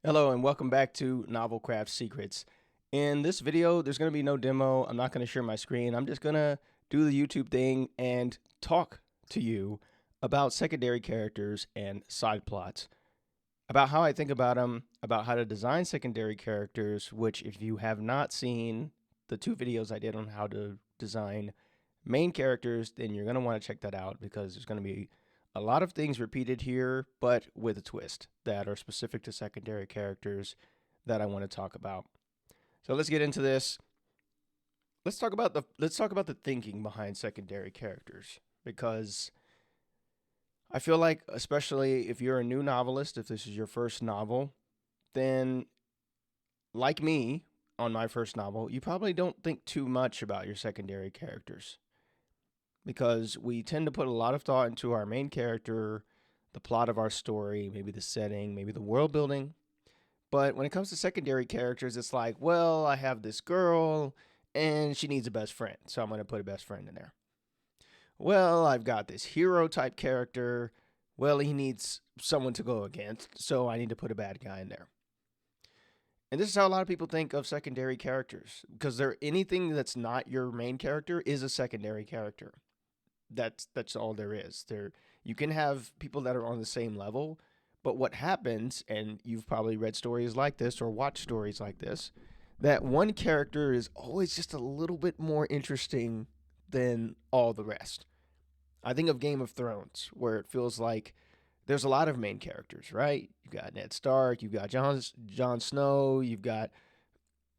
Hello and welcome back to Novel Craft Secrets. In this video, there's going to be no demo. I'm not going to share my screen. I'm just going to do the YouTube thing and talk to you about secondary characters and side plots, about how I think about them, about how to design secondary characters, which if you have not seen the two videos I did on how to design main characters, then you're going to want to check that out because there's going to be a lot of things repeated here, but with a twist that are specific to secondary characters that I want to talk about. So let's get into this. Let's talk about the thinking behind secondary characters because I feel like, especially if you're a new novelist, if this is your first novel, then like me on my first novel, you probably don't think too much about your secondary characters because we tend to put a lot of thought into our main character, the plot of our story, maybe the setting, maybe the world building. But when it comes to secondary characters, it's like, well, I have this girl and she needs a best friend, so I'm going to put a best friend in there. Well, I've got this hero type character. Well, he needs someone to go against, so I need to put a bad guy in there. And this is how a lot of people think of secondary characters because anything that's not your main character is a secondary character. That's all there is. You can have people that are on the same level, but what happens, and you've probably read stories like this or watched stories like this, that one character is always just a little bit more interesting than all the rest. I think of Game of Thrones, where it feels like there's a lot of main characters, right? You got Ned Stark, you've got Jon Snow, you've got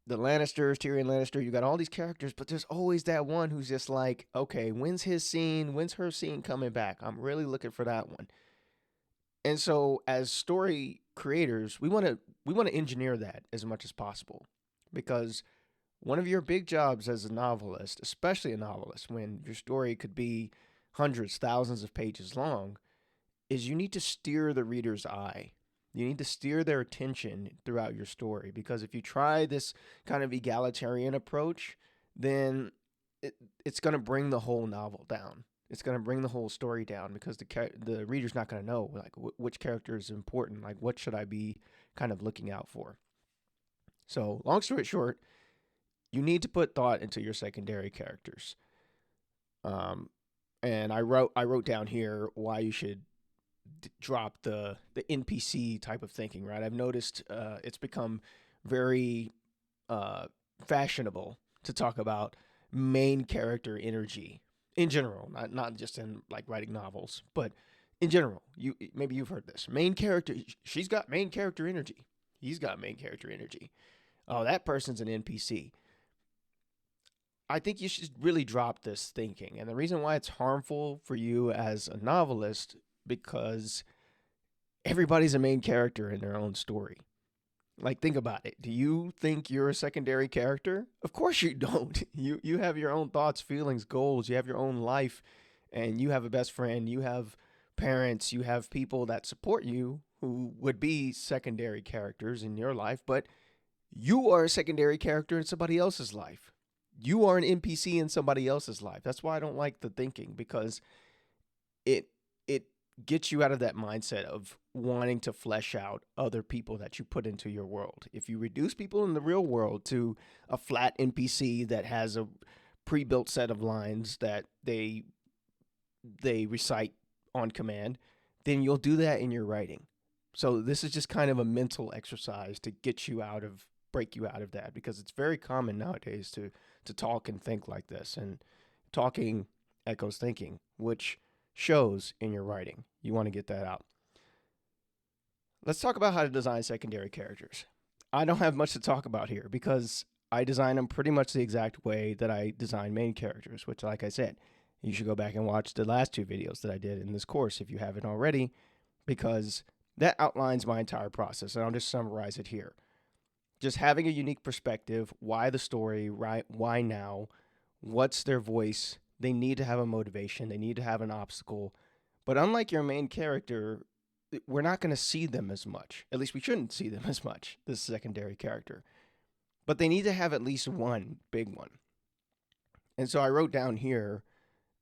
the Lannisters, Tyrion Lannister, you got all these characters, but there's always that one who's just like, okay, when's his scene? When's her scene coming back? I'm really looking for that one. And so as story creators, we want to engineer that as much as possible because one of your big jobs as a novelist, especially a novelist when your story could be hundreds, thousands of pages long, is you need to steer the reader's eye. You need to steer their attention throughout your story because if you try this kind of egalitarian approach, then it, it's going to bring the whole novel down. It's going to bring the whole story down because the reader's not going to know like which character is important, like what should I be kind of looking out for. So, long story short, you need to put thought into your secondary characters. Um, and I wrote down here why you should drop the NPC type of thinking, right? I've noticed it's become very uh, fashionable to talk about main character energy in general, not just in like writing novels, but in general. Maybe you've heard this. Main character, she's got main character energy. He's got main character energy. Oh, that person's an NPC. I think you should really drop this thinking. And the reason why it's harmful for you as a novelist because everybody's a main character in their own story. Like think about it. Do you think you're a secondary character? Of course you don't. You have your own thoughts, feelings, goals. You have your own life and you have a best friend, you have parents, you have people that support you who would be secondary characters in your life, but you are a secondary character in somebody else's life. You are an NPC in somebody else's life. That's why I don't like the thinking because it gets you out of that mindset of wanting to flesh out other people that you put into your world. If you reduce people in the real world to a flat NPC that has a pre-built set of lines that they recite on command, then you'll do that in your writing. So this is just kind of a mental exercise to get you out of break you out of that because it's very common nowadays to talk and think like this, and talking echoes thinking, which shows in your writing. You want to get that out. Let's talk about how to design secondary characters. I don't have much to talk about here because I design them pretty much the exact way that I design main characters, which, like I said, you should go back and watch the last two videos that I did in this course if you haven't already, because that outlines my entire process, and I'll just summarize it here. Just having a unique perspective, why the story, right? Why now? What's their voice? They need to have a motivation, they need to have an obstacle. But unlike your main character, we're not going to see them as much. At least we shouldn't see them as much, this secondary character. But they need to have at least one big one. And so I wrote down here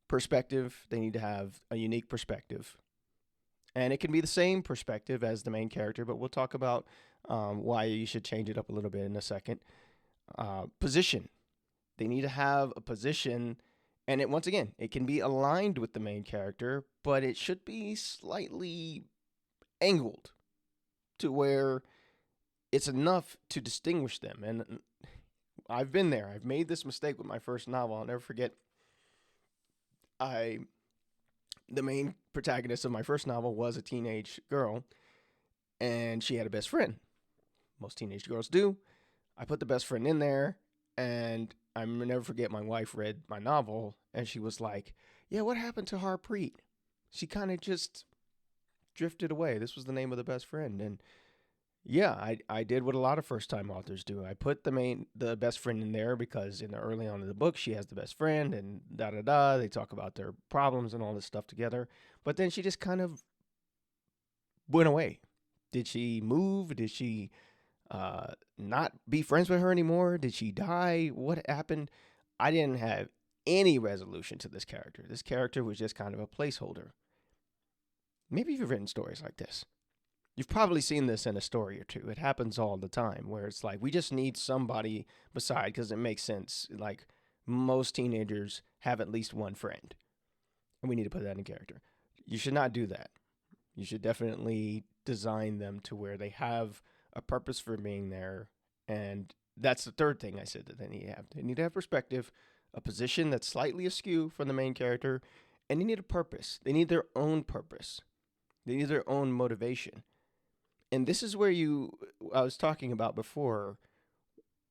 perspective. They need to have a unique perspective. And it can be the same perspective as the main character, but we'll talk about why you should change it up a little bit in a second. Position. They need to have a position, and it once again, it can be aligned with the main character, but it should be slightly angled to where it's enough to distinguish them. And I've been there. I've made this mistake with my first novel. I'll never forget. I the main protagonist of my first novel was a teenage girl, and she had a best friend. Most teenage girls do. I put the best friend in there, and I'll never forget my wife read my novel, and she was like, "Yeah, what happened to Harpreet? She kind of just drifted away. This was the name of the best friend." And yeah, I did what a lot of first time authors do. I put the best friend in there because in the early on in the book she has the best friend and da da da. They talk about their problems and all this stuff together. But then she just kind of went away. Did she move? Did she not be friends with her anymore? Did she die? What happened? I didn't have any resolution to this character. This character was just kind of a placeholder. Maybe you've written stories like this. You've probably seen this in a story or two. It happens all the time where it's like, we just need somebody beside because it makes sense. Like most teenagers have at least one friend, and we need to put that in character. You should not do that. You should definitely design them to where they have a purpose for being there. And that's the third thing I said that they need to have. They need to have perspective, a position that's slightly askew from the main character, and they need a purpose. They need their own purpose. They need their own motivation. And this is where I was talking about before,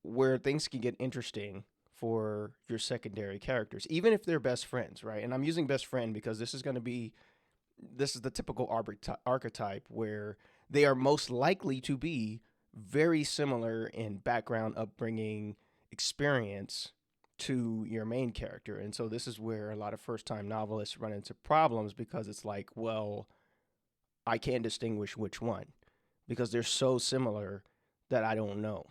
where things can get interesting for your secondary characters, even if they're best friends, right? And I'm using best friend because this is the typical archetype where they are most likely to be very similar in background, upbringing, experience to your main character. And so this is where a lot of first time novelists run into problems because it's like, well, I can't distinguish which one because they're so similar that I don't know.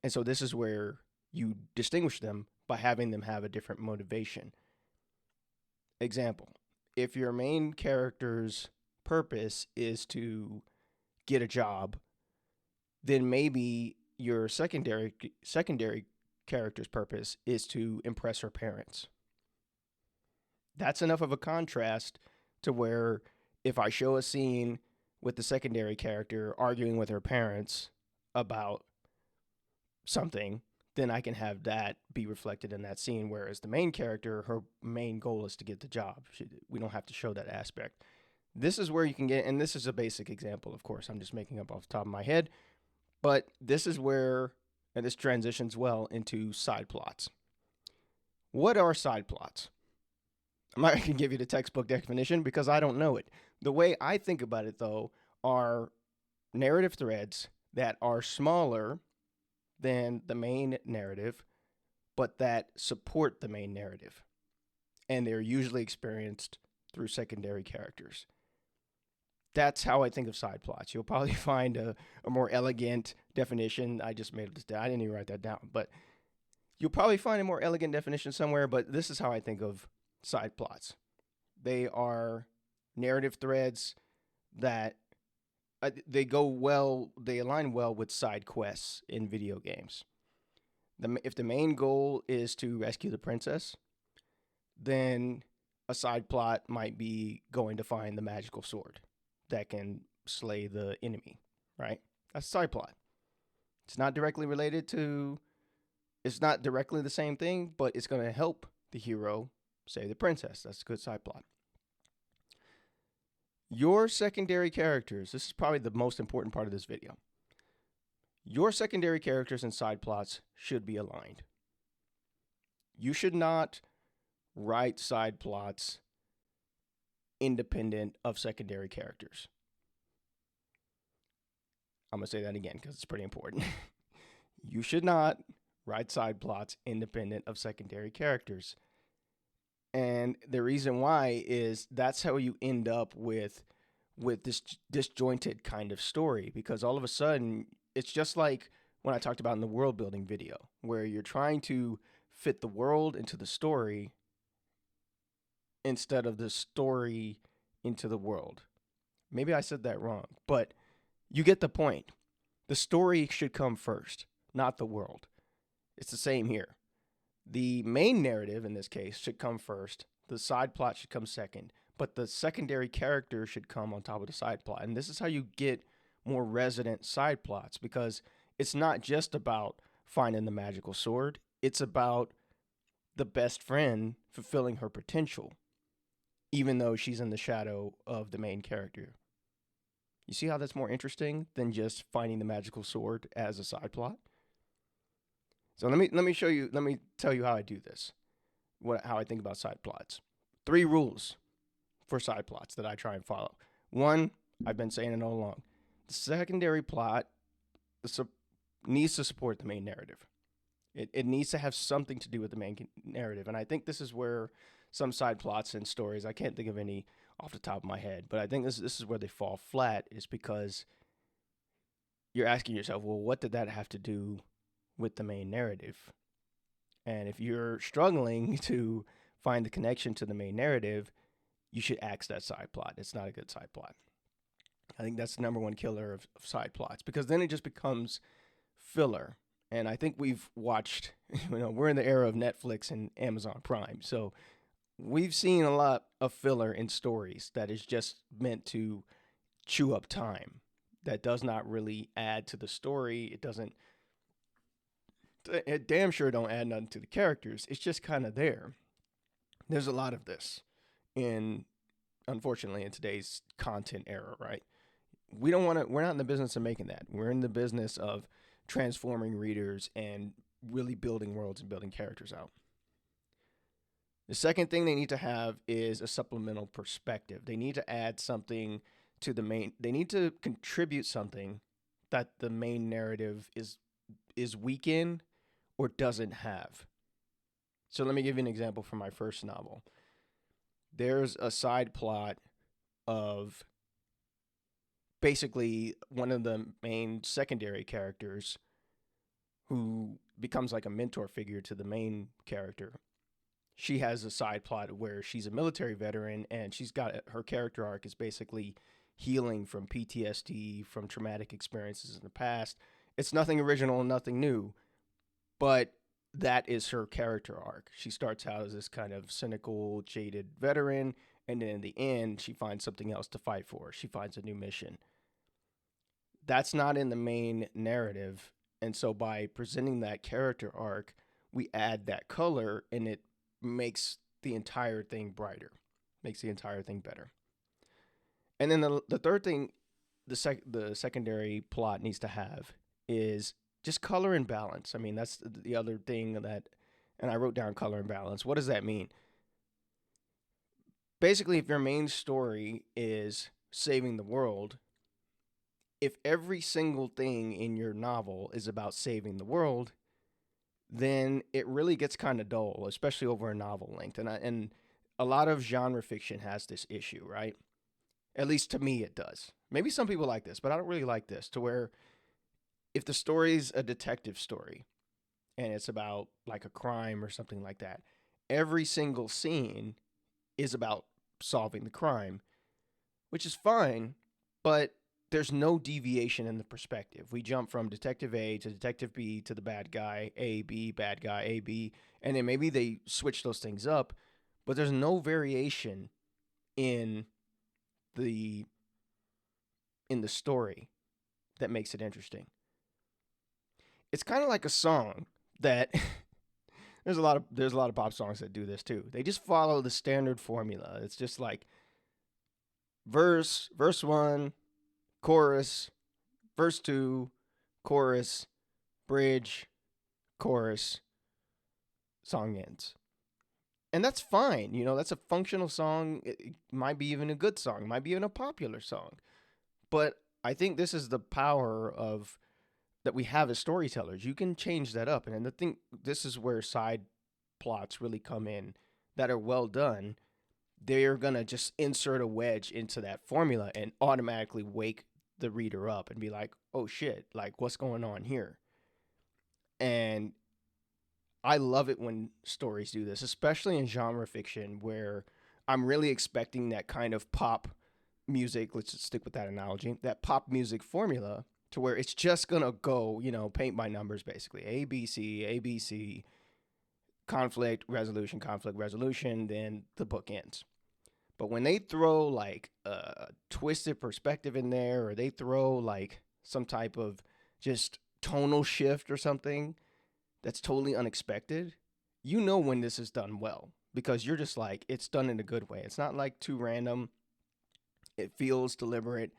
And so this is where you distinguish them by having them have a different motivation. Example, if your main character's purpose is to get a job, then maybe your secondary character's purpose is to impress her parents. That's enough of a contrast to where if I show a scene with the secondary character arguing with her parents about something, then I can have that be reflected in that scene. Whereas the main character, her main goal is to get the job. We don't have to show that aspect. This is where you can get, and this is a basic example, of course, I'm just making up off the top of my head, but this is where, and this transitions well into side plots. What are side plots? I'm not going to give you the textbook definition because I don't know it. The way I think about it, though, are narrative threads that are smaller than the main narrative, but that support the main narrative. And they're usually experienced through secondary characters. That's how I think of side plots. You'll probably find a more elegant definition. I just made this down. I didn't even write that down, but you'll probably find a more elegant definition somewhere, but this is how I think of side plots. They are narrative threads that they align well with side quests in video games. If the main goal is to rescue the princess, then a side plot might be going to find the magical sword that can slay the enemy, right? That's a side plot. It's not directly the same thing, but it's going to help the hero save the princess. That's a good side plot. Your secondary characters, this is probably the most important part of this video. Your secondary characters and side plots should be aligned. You should not write side plots independent of secondary characters. I'm going to say that again because it's pretty important. You should not write side plots independent of secondary characters. And the reason why is that's how you end up with this disjointed kind of story, because all of a sudden it's just like when I talked about in the world building video, where you're trying to fit the world into the story instead of the story into the world. Maybe I said that wrong, but you get the point. The story should come first, not the world. It's the same here. The main narrative in this case should come first. The side plot should come second, but the secondary character should come on top of the side plot. And this is how you get more resonant side plots, because it's not just about finding the magical sword, it's about the best friend fulfilling her potential, even though she's in the shadow of the main character. You see how that's more interesting than just finding the magical sword as a side plot? So let me tell you how I do this. How I think about side plots. 3 rules for side plots that I try and follow. One, I've been saying it all along. The secondary plot needs to support the main narrative. It needs to have something to do with the main narrative. And I think this is where some side plots and stories, I can't think of any off the top of my head, but I think this is where they fall flat, is because you're asking yourself, well, what did that have to do with the main narrative? And if you're struggling to find the connection to the main narrative, you should axe that side plot. It's not a good side plot. I think that's the number one killer of side plots, because then it just becomes filler. And I think we've watched, we're in the era of Netflix and Amazon Prime. So we've seen a lot of filler in stories that is just meant to chew up time, that does not really add to the story. It damn sure don't add nothing to the characters. It's just kind of there. There's a lot of this unfortunately, in today's content era, right? We're not in the business of making that. We're in the business of transforming readers and really building worlds and building characters out. The second thing they need to have is a supplemental perspective. They need to add something to the main, they need to contribute something that the main narrative is weak in or doesn't have. So let me give you an example from my first novel. There's a side plot of basically one of the main secondary characters who becomes like a mentor figure to the main character. She has a side plot where she's a military veteran, and she's got her character arc is basically healing from PTSD, from traumatic experiences in the past. It's nothing original, nothing new, but that is her character arc. She starts out as this kind of cynical, jaded veteran, and then in the end, she finds something else to fight for. She finds a new mission. That's not in the main narrative, and so by presenting that character arc, we add that color, and it makes the entire thing brighter, makes the entire thing better. And then the third thing the secondary plot needs to have is just color and balance. I mean, that's the other thing that, and I wrote down color and balance. What does that mean? Basically, if your main story is saving the world, if every single thing in your novel is about saving the world, then it really gets kind of dull, especially over a novel length. And a lot of genre fiction has this issue, right? At least to me, it does. Maybe some people like this, but I don't really like this, to where if the story's a detective story and it's about like a crime or something like that, every single scene is about solving the crime, which is fine, but there's no deviation in the perspective. We jump from Detective A to Detective B to the bad guy, A, B, bad guy, A, B, and then maybe they switch those things up, but there's no variation in the story that makes it interesting. It's kind of like a song that there's a lot of pop songs that do this too. They just follow the standard formula. It's just like verse 1, chorus, verse 2, chorus, bridge, chorus, song ends. And that's fine. That's a functional song. It might be even a good song. It might be even a popular song. But I think this is the power of that we have as storytellers. You can change that up. And I think this is where side plots really come in that are well done. They're going to just insert a wedge into that formula and automatically wake the reader up and be like, oh shit, like what's going on here? And I love it when stories do this, especially in genre fiction where I'm really expecting that kind of pop music, let's just stick with that analogy, that pop music formula to where it's just going to go, paint by numbers basically. A, B, C, A, B, C, conflict, resolution, then the book ends. But when they throw like a twisted perspective in there, or they throw like some type of just tonal shift or something that's totally unexpected, you know when this is done well because you're just like, it's done in a good way. It's not like too random. It feels deliberate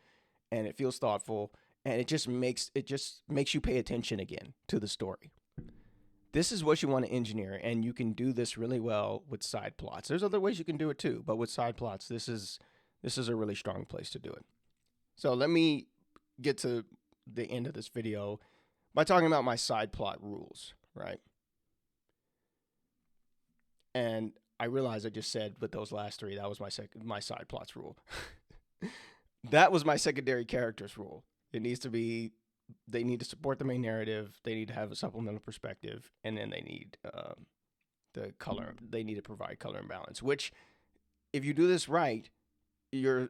and it feels thoughtful, and it just makes you pay attention again to the story. This is what you want to engineer, and you can do this really well with side plots. There's other ways you can do it too, but with side plots, this is a really strong place to do it. So let me get to the end of this video by talking about my side plot rules, right? And I realize I just said with those last three, that was my side plots rule. That was my secondary characters rule. It needs to be, they need to support the main narrative. They need to have a supplemental perspective, and then they need the color. They need to provide color and balance. Which, if you do this right, they're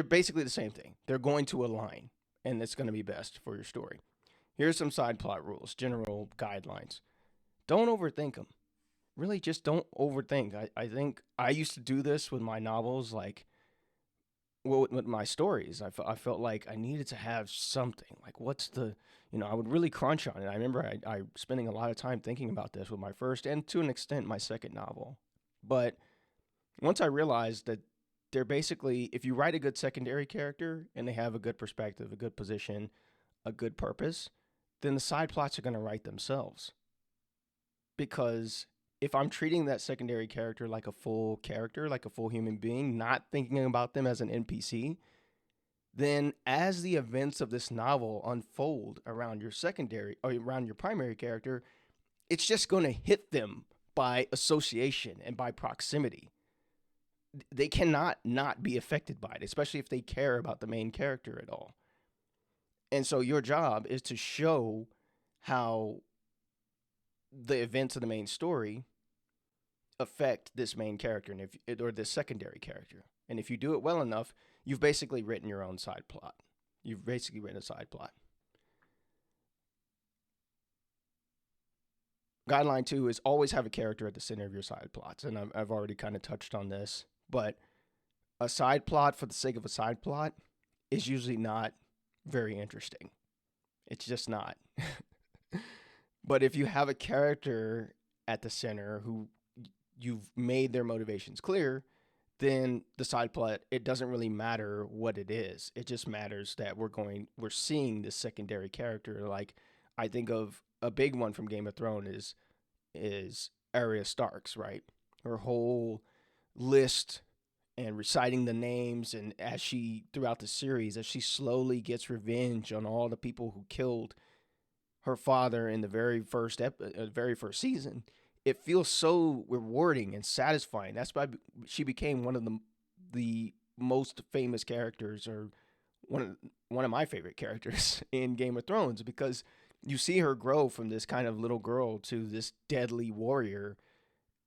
basically the same thing. They're going to align, and it's going to be best for your story. Here's some side plot rules, general guidelines. Don't overthink them. Really, just don't overthink. I think I used to do this with my novels, like, well, with my stories. I felt like I needed to have something. Like, what's the, I would really crunch on it. I remember I spending a lot of time thinking about this with my first and to an extent my second novel. But once I realized that they're basically, if you write a good secondary character and they have a good perspective, a good position, a good purpose, then the side plots are going to write themselves. Because if I'm treating that secondary character like a full character, like a full human being, not thinking about them as an NPC, then as the events of this novel unfold around your secondary or around your primary character, it's just going to hit them by association and by proximity. They cannot not be affected by it, especially if they care about the main character at all. And so your job is to show how the events of the main story affect this main character or this secondary character. And if you do it well enough, you've basically written your own side plot. You've basically written a side plot. Guideline 2 is always have a character at the center of your side plots. And I've already kind of touched on this, but a side plot for the sake of a side plot is usually not very interesting. It's just not. But if you have a character at the center who you've made their motivations clear, then the side plot, it doesn't really matter what it is. It just matters that we're seeing this secondary character. Like, I think of a big one from Game of Thrones is Arya Starks, right? Her whole list and reciting the names, and as she throughout the series, as she slowly gets revenge on all the people who killed her father in the very first season, it feels so rewarding and satisfying. That's why she became one of the most famous characters, or one of my favorite characters in Game of Thrones, because you see her grow from this kind of little girl to this deadly warrior,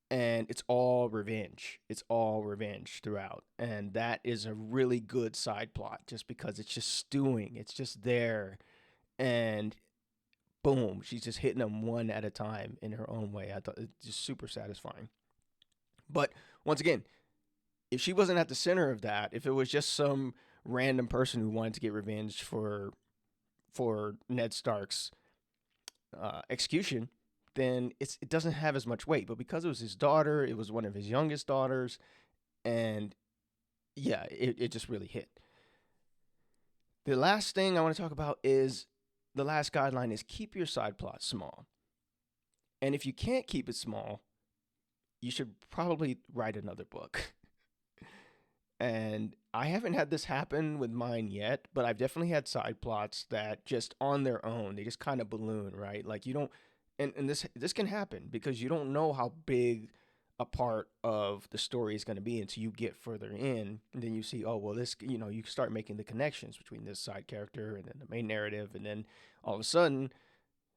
and it's all revenge. It's all revenge throughout, and that is a really good side plot, just because it's just stewing. It's just there, and boom, she's just hitting them one at a time in her own way. I thought it's just super satisfying. But once again, if she wasn't at the center of that, if it was just some random person who wanted to get revenge for Ned Stark's execution, then it doesn't have as much weight. But because it was his daughter, it was one of his youngest daughters, and yeah, it just really hit. The last thing I want to talk about is, the last guideline is keep your side plot small. And if you can't keep it small, you should probably write another book. And I haven't had this happen with mine yet, but I've definitely had side plots that just on their own, they just kind of balloon, right? Like, you don't, and this can happen because you don't know how big a part of the story is going to be until you get further in, and then you see, oh, well, this, you start making the connections between this side character and then the main narrative, and then all of a sudden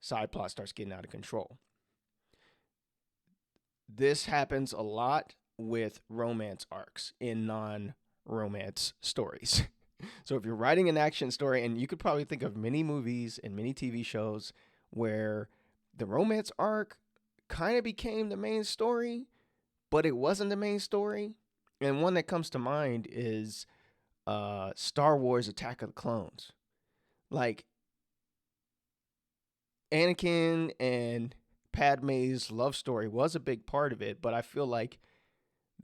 side plot starts getting out of control. This happens a lot with romance arcs in romance stories. So if you're writing an action story, and you could probably think of many movies and many TV shows where the romance arc kind of became the main story, but it wasn't the main story. And one that comes to mind is Star Wars Attack of the Clones. Like, Anakin and Padme's love story was a big part of it, but I feel like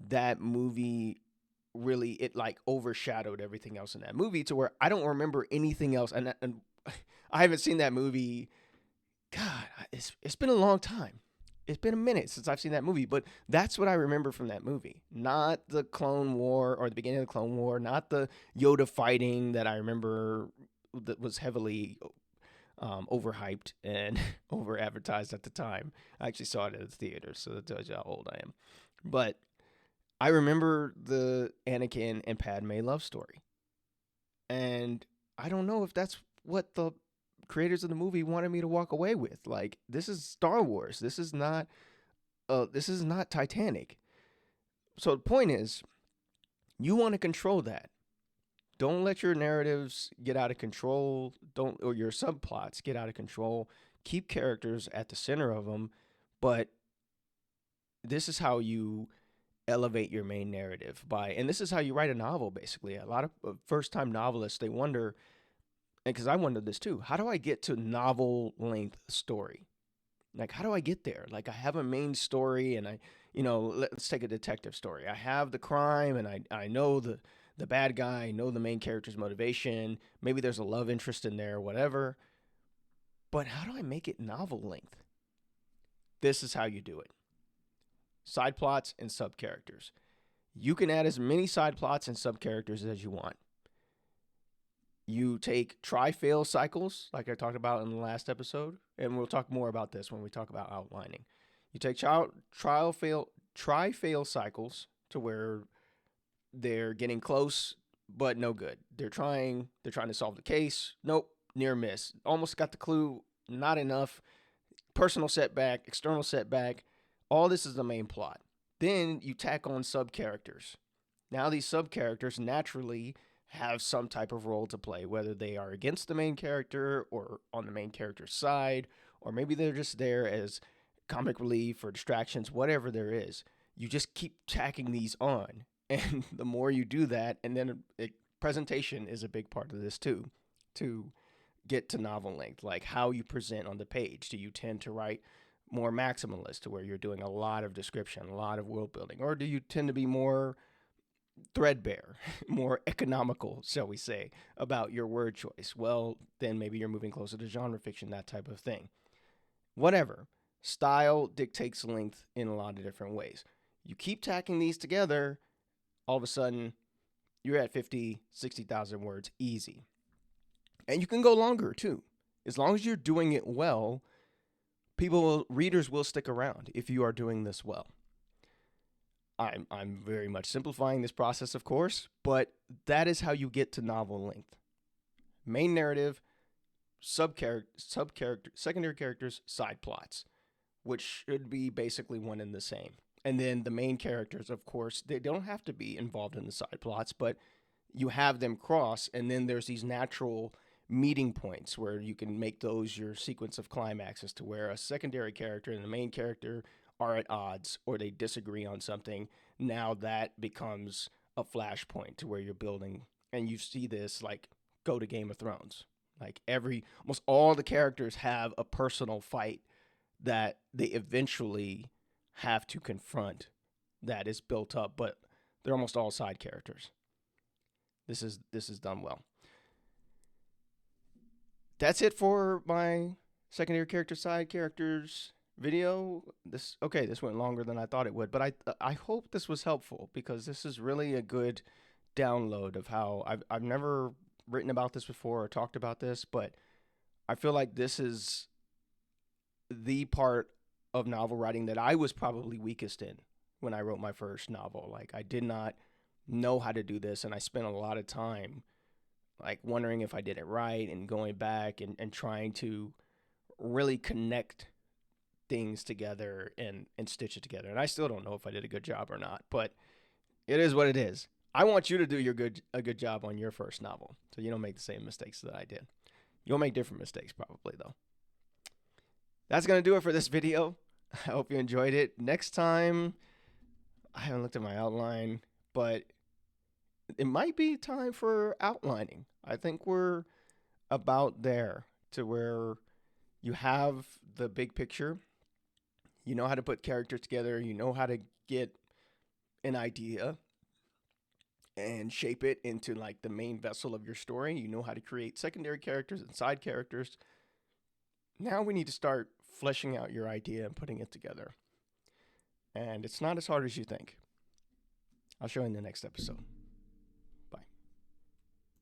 that movie really, it like overshadowed everything else in that movie to where I don't remember anything else. And I haven't seen that movie. God, it's been a long time. It's been a minute since I've seen that movie, but that's what I remember from that movie. Not the Clone War or the beginning of the Clone War, not the Yoda fighting that I remember that was heavily overhyped and over advertised at the time. I actually saw it at the theater, so that tells you how old I am. But I remember the Anakin and Padme love story. And I don't know if that's what the creators of the movie wanted me to walk away with. Like, this is Star Wars. This is not Titanic. So the point is, you want to control that. Don't let your narratives get out of control. Don't, or your subplots get out of control. Keep characters at the center of them, but this is how you elevate your main narrative by, and this is how you write a novel. Basically, a lot of first-time novelists, they wonder, and because I wondered this too, how do I get to novel length story? Like, how do I get there? Like, I have a main story, and let's take a detective story. I have the crime, and I know the bad guy, I know the main character's motivation. Maybe there's a love interest in there, whatever. But how do I make it novel length? This is how you do it. Side plots and sub characters. You can add as many side plots and sub characters as you want. You take try-fail cycles, like I talked about in the last episode, and we'll talk more about this when we talk about outlining. You take try-fail cycles to where they're getting close, but no good. They're trying to solve the case. Nope, near miss. Almost got the clue, not enough. Personal setback, external setback. All this is the main plot. Then you tack on sub characters. Now these sub characters naturally have some type of role to play, whether they are against the main character or on the main character's side, or maybe they're just there as comic relief or distractions, whatever there is. You just keep tacking these on. And the more you do that, and then presentation is a big part of this too, to get to novel length, like how you present on the page. Do you tend to write more maximalist to where you're doing a lot of description, a lot of world building, or do you tend to be more threadbare, more economical, shall we say, about your word choice? Well, then maybe you're moving closer to genre fiction, that type of thing. Whatever. Style dictates length in a lot of different ways. You keep tacking these together, all of a sudden, you're at 50, 60,000 words easy. And you can go longer too. As long as you're doing it well, readers will stick around if you are doing this well. I'm very much simplifying this process, of course, but that is how you get to novel length. Main narrative, secondary characters, side plots, which should be basically one and the same. And then the main characters, of course, they don't have to be involved in the side plots, but you have them cross, and then there's these natural meeting points where you can make those your sequence of climaxes, to where a secondary character and the main character are at odds or they disagree on something. Now that becomes a flashpoint to where you're building, and you see this like go to Game of Thrones. Like almost all the characters have a personal fight that they eventually have to confront that is built up, but they're almost all side characters. This is done well. That's it for my secondary character, side characters video. This went longer than I thought it would, but I hope this was helpful, because this is really a good download of how I've never written about this before or talked about this, but I feel like this is the part of novel writing that I was probably weakest in when I wrote my first novel. Like, I did not know how to do this, and I spent a lot of time like wondering if I did it right, and going back and trying to really connect things together and stitch it together. And I still don't know if I did a good job or not, but it is what it is. I want you to do a good job on your first novel, so you don't make the same mistakes that I did. You'll make different mistakes probably though. That's gonna do it for this video. I hope you enjoyed it. Next time, I haven't looked at my outline, but it might be time for outlining. I think we're about there to where you have the big picture. You know how to put characters together. You know how to get an idea and shape it into like the main vessel of your story. You know how to create secondary characters and side characters. Now we need to start fleshing out your idea and putting it together. And it's not as hard as you think. I'll show you in the next episode.